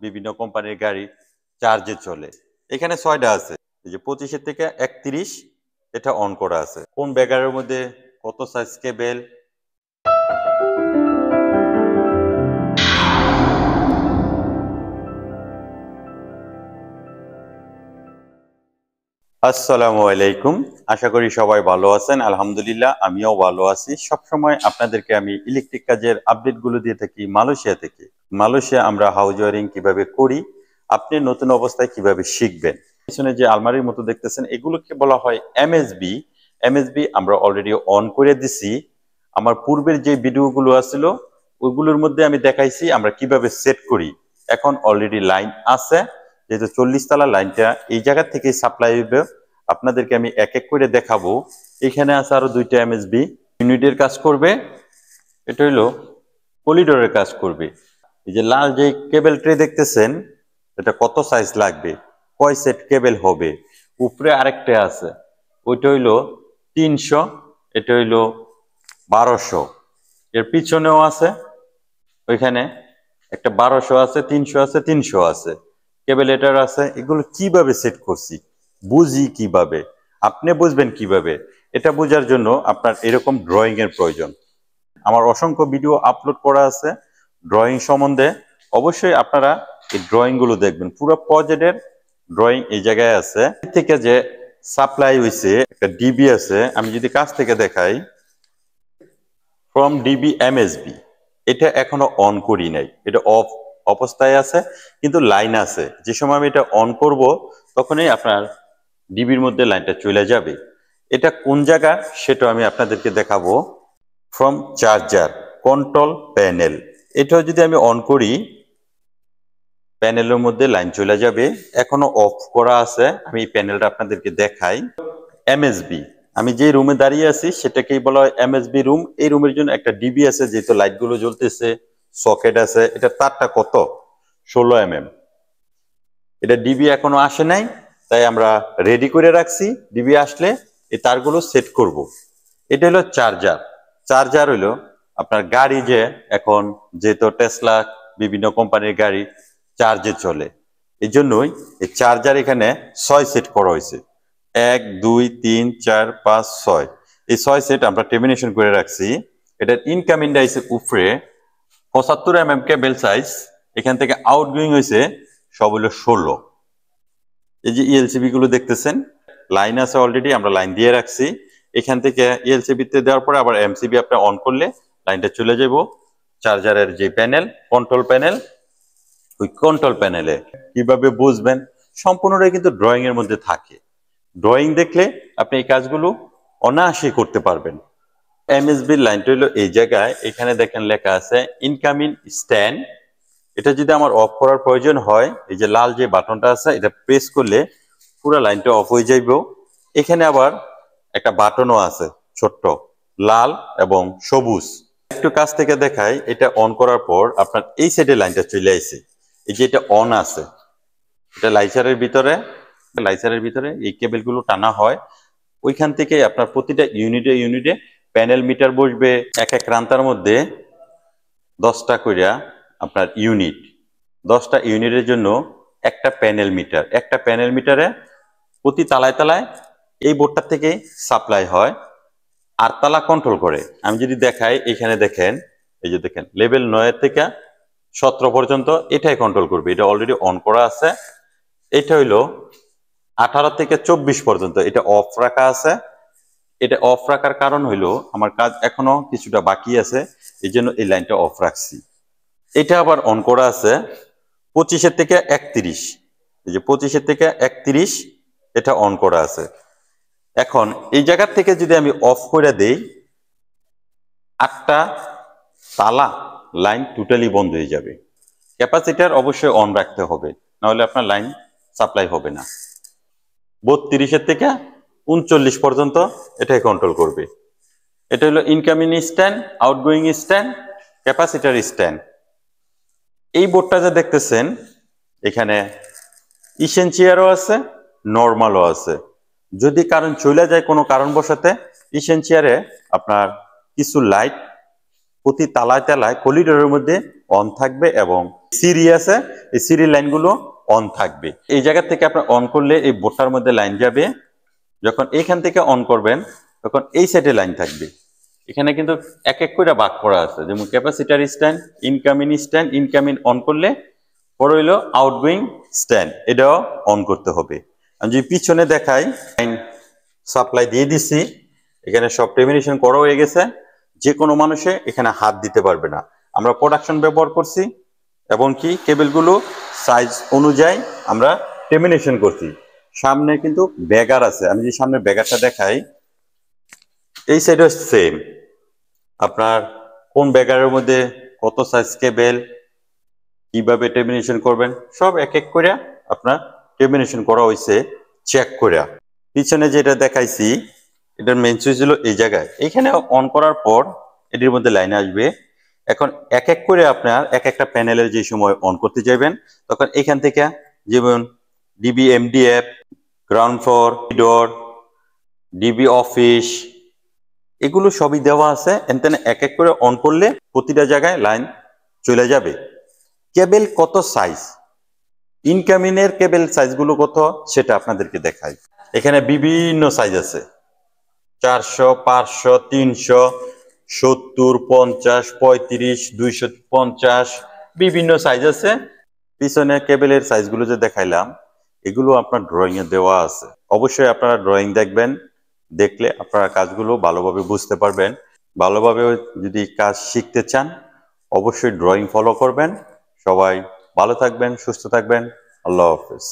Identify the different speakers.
Speaker 1: বিভিন্ন কোম্পানির গাড়ি চার্জে চলে। এখানে ৬টা আছে, এই যে 25 থেকে 31 এটা অন করা আছে। কোন ব্যাগারের মধ্যে কত সাইজ কেবল, আসসালামু আলাইকুম। আশা করি সবাই ভালো আছেন। আলহামদুলিল্লাহ আমিও ভালো আছি। সবসময় আপনাদেরকে আমি ইলেকট্রিক কাজের আপডেটগুলো দিয়ে থাকি মালয়েশিয়া থেকে। মালয়েশিয়া আমরা হাউস ওয়ারিং কিভাবে করি, আপনি নতুন অবস্থায় কিভাবে শিখবেন। পিছনে যে আলমারির মতো দেখতেছেন এগুলোকে বলা হয় এমএসবি। এমএসবি আমরা অলরেডি অন করে দিছি। আমার পূর্বের যে ভিডিওগুলো আছিল ওইগুলোর মধ্যে আমি দেখাইছি আমরা কিভাবে সেট করি। এখন অলরেডি লাইন আছে, যেহেতু 40 তলা লাইনটা এই জায়গা থেকে সাপ্লাই হইবে। আপনাদেরকে আমি এক এক করে দেখাবো। এখানে আছে আরো 2টা এমএসবি ইউনিটের কাজ করবে, এটা হইলো করিডোরের কাজ করবে। এই যে লাল যে কেবল ট্রে দেখতেছেন এটা কত সাইজ লাগবে, কয় সেট কেবল হবে। উপরে আরেকটা আছে, ওইটা হইলো 300, এটা হইলো 1200। এর পিছনেও আছে, ওইখানে একটা 1200 আছে, 300 আছে, 300 আছে, কেবল এটার আছে। এগুলো কিভাবে সেট করছি, বুঝি কিভাবে, আপনি বুঝবেন কিভাবে, এটা বোঝার জন্য আপনার এরকম ড্রয়িং এর প্রয়োজন। আমার অসংখ্য ভিডিও আপলোড করা আছে ড্রয়িং সম্বন্ধে, অবশ্যই আপনারা এই ড্রয়িং গুলো দেখবেন। পুরো প্রজেক্টের ড্রয়িং এই জায়গায় আছে। থেকে যে সাপ্লাই হইছে একটা ডিবি আছে, আমি যদি কাছ থেকে দেখাই, ফ্রম ডিবি এমএসবি, এটা এখনো অন করি নাই, এটা অফ অবস্থায় আছে, কিন্তু লাইন আছে। যে সময় আমি এটা অন করব তখনই আপনার ডিবির মধ্যে লাইনটা চলে যাবে। এটা কোন জায়গা সেটা আমি আপনাদেরকে দেখাবো। ফ্রম চার্জার কন্ট্রোল প্যানেল, এটাও যদি আমি অন করি প্যানেলের মধ্যে লাইন চলে যাবে। এখনো অফ করা আছে, আমি এই প্যানেলটা আপনাদেরকে দেখাই। এমএসবি, আমি যে রুমে দাঁড়িয়ে আছি সেটাকেই বলা হয় এমএসবি রুম। এই রুমের জন্য একটা ডিবি আছে, যেহেতু লাইট গুলো জ্বলতেছে, সকেট আছে। এটা তারটা কত 16 mm। এটা ডিবি এখনো আসে নাই, তাই আমরা রেডি করে রাখছি। ডিবি আসলে এই তারগুলো সেট করব। এটা হলো চার্জার। চার্জার হইলো আপনার গাড়ি যে এখন যেহেতু টেসলা বিভিন্ন কোম্পানির গাড়ি চার্জে চলে, এই জন্যই এই চার্জার এখানে 6 সেট করা হয়েছে। 1 2 3 4 5 6, এই 6 সেট আমরা টার্মিনেশন করে রাখছি। এটার ইনকামিং হইছে উপরে 75 mm কেবল সাইজ, এখান থেকে আউটগোয়িং হয়েছে সব হলো 16। এই যে ইএলসিবি গুলো দেখতেছেন লাইন আছে অলরেডি, আমরা লাইন দিয়ে রাখছি। এখান থেকে ইএলসিবি তে দেওয়ার পরে আবার এমসিবি আপনি অন করলে লাইনটা চলে যাব চার্জারের যে প্যানেল, কন্ট্রোল প্যানেল। ওই কন্ট্রোল প্যানেলে কিভাবে বুঝবেন সম্পূর্ণটাই কিন্তু ড্রয়িং এর মধ্যে থাকে। ড্রয়িং দেখলে আপনি এই কাজগুলো অনায়াসে করতে পারবেন। এমএসবি লাইনটা হলো এই জায়গায়, এখানে দেখেন লেখা আছে ইনকামিং স্ট্যান্ড। এটা যদি আমার অফ করার প্রয়োজন হয়, এই যে লাল যে বাটনটা আছে এটা প্রেস করলে পুরো লাইনটা অফ হয়ে যাইব। এখানে আবার একটা বাটনও আছে ছোট্ট লাল এবং সবুজ। একটু কাছ থেকে দেখাই, এটা অন করার পর আপনার এই সাইডে লাইনটা চলে আসছে। এই যে এটা অন আছে, এটা লাইচারের ভিতরে এই কেবলগুলো টানা হয়। ওইখান থেকে আপনার প্রতিটা ইউনিটে ইউনিটে প্যানেল মিটার বসবে। এক এক রান্তার মধ্যে 10টা কইরা আপনার ইউনিট, 10টা ইউনিটের জন্য একটা প্যানেল মিটার। একটা প্যানেল মিটারে প্রতি তালায় তালায় এই বোর্ডটা থেকে সাপ্লাই হয়, আর তালা কন্ট্রোল করে। আমি যদি দেখাই, এখানে দেখেন, এই যে দেখেন লেভেল 9 থেকে 17 পর্যন্ত এটাই কন্ট্রোল করবে। এটা অলরেডি অন করা আছে। এটা হইলো 18 থেকে 24 পর্যন্ত এটা অফ রাখা আছে। এটা অফ রাখার কারণ হইলো আমার কাজ এখনো কিছুটা বাকি আছে, এই জন্য এই লাইনটা অফ রাখছি। এটা আবার অন করা আছে 25 থেকে 31, এই যে 25 থেকে 31 এটা অন করা আছে। এখন এই জায়গা থেকে যদি আমি অফ করে দেই, 8টা তালা লাইন টোটালি বন্ধ হয়ে যাবে। ক্যাপাসিটার অবশ্যই অন রাখতে হবে, নাহলে আপনার লাইন সাপ্লাই হবে না। 32 থেকে 39 পর্যন্ত এটাই কন্ট্রোল করবে। এটা হলো incoming stand, outgoing stand, capacitor stand. এই বোর্ডটা যা দেখতেছেন এখানে ইসেনশিয়ালও আছে, নরমালও আছে। যদি কারণ চলে যায় কোনো কারণবশতে, ইসেনশিয়ালে আপনার কিছু লাইট প্রতি তালায় তালায় করিডোরের মধ্যে অন থাকবে এবং সিরি আছে এই সিরি লাইনগুলো অন থাকবে। এই জায়গা থেকে আপনি অন করলে এই বোর্ডটার মধ্যে লাইন যাবে, যখন এইখান থেকে অন করবেন তখন এই সাইডে লাইন থাকবে। এখানে কিন্তু এক এক করে ভাগ করা আছে, যেমন ক্যাপাসিটার স্ট্যান্ড, ইনকামিং অন করলে পরে হইলো আউটগোয়িং স্ট্যান্ড, এটাও অন করতে হবে। আমি যদি পিছনে দেখাই, লাইন সাপ্লাই দিয়ে দিছি, এখানে সব টেমিনেশন করা হয়ে গেছে, যে কোনো মানুষে এখানে হাত দিতে পারবে না। আমরা প্রোডাকশন ব্যবহার করছি এবং কি কেবলগুলো সাইজ অনুযায়ী আমরা টেমিনেশন করছি। সামনে কিন্তু ব্যাগার আছে, আমি যদি সামনে ব্যাগারটা দেখাই, এই সাইডও সেম, আপনার কোন ব্যাগারের মধ্যে কত সাইজ কেবল, কিভাবে টেমিনেশন করবেন সব এক এক করে আপনার টেমিনেশন করা হয়েছে চেক করে। পিছনে যেটা দেখাইছি এটার মেইন সুইচ হলো এই জায়গায়, এখানে অন করার পর এটির মধ্যে লাইন আসবে। এখন এক এক করে আপনার এক একটা প্যানেলের যে সময় অন করতে যাবেন তখন এখান থেকে যেমন ডিবি এমডিএফ, গ্রাউন্ড ফ্লোর, ডোর, ডিবি অফিস, এগুলো সবই দেওয়া আছে। এখানে এক এক করে অন করলে প্রতিটা জায়গায় লাইন চলে যাবে। কেবল কত সাইজ, ইনকামিং এর কেবল সাইজগুলো কত সেটা আপনাদেরকে দেখাই। এখানে বিভিন্ন সাইজ আছে, 400, 500, 300, 70, 50, 35, 250, বিভিন্ন সাইজ আছে। পিছনে কেবলের সাইজগুলো যে দেখাইলাম এগুলো আপনার ড্রয়িং এ দেওয়া আছে, অবশ্যই আপনারা ড্রয়িং দেখবেন, দেখলে আপনারা কাজগুলো ভালোভাবে বুঝতে পারবেন। ভালোভাবে যদি কাজ শিখতে চান অবশ্যই ড্রয়িং ফলো করবেন। সবাই ভালো থাকবেন, সুস্থ থাকবেন, আল্লাহ হাফেজ।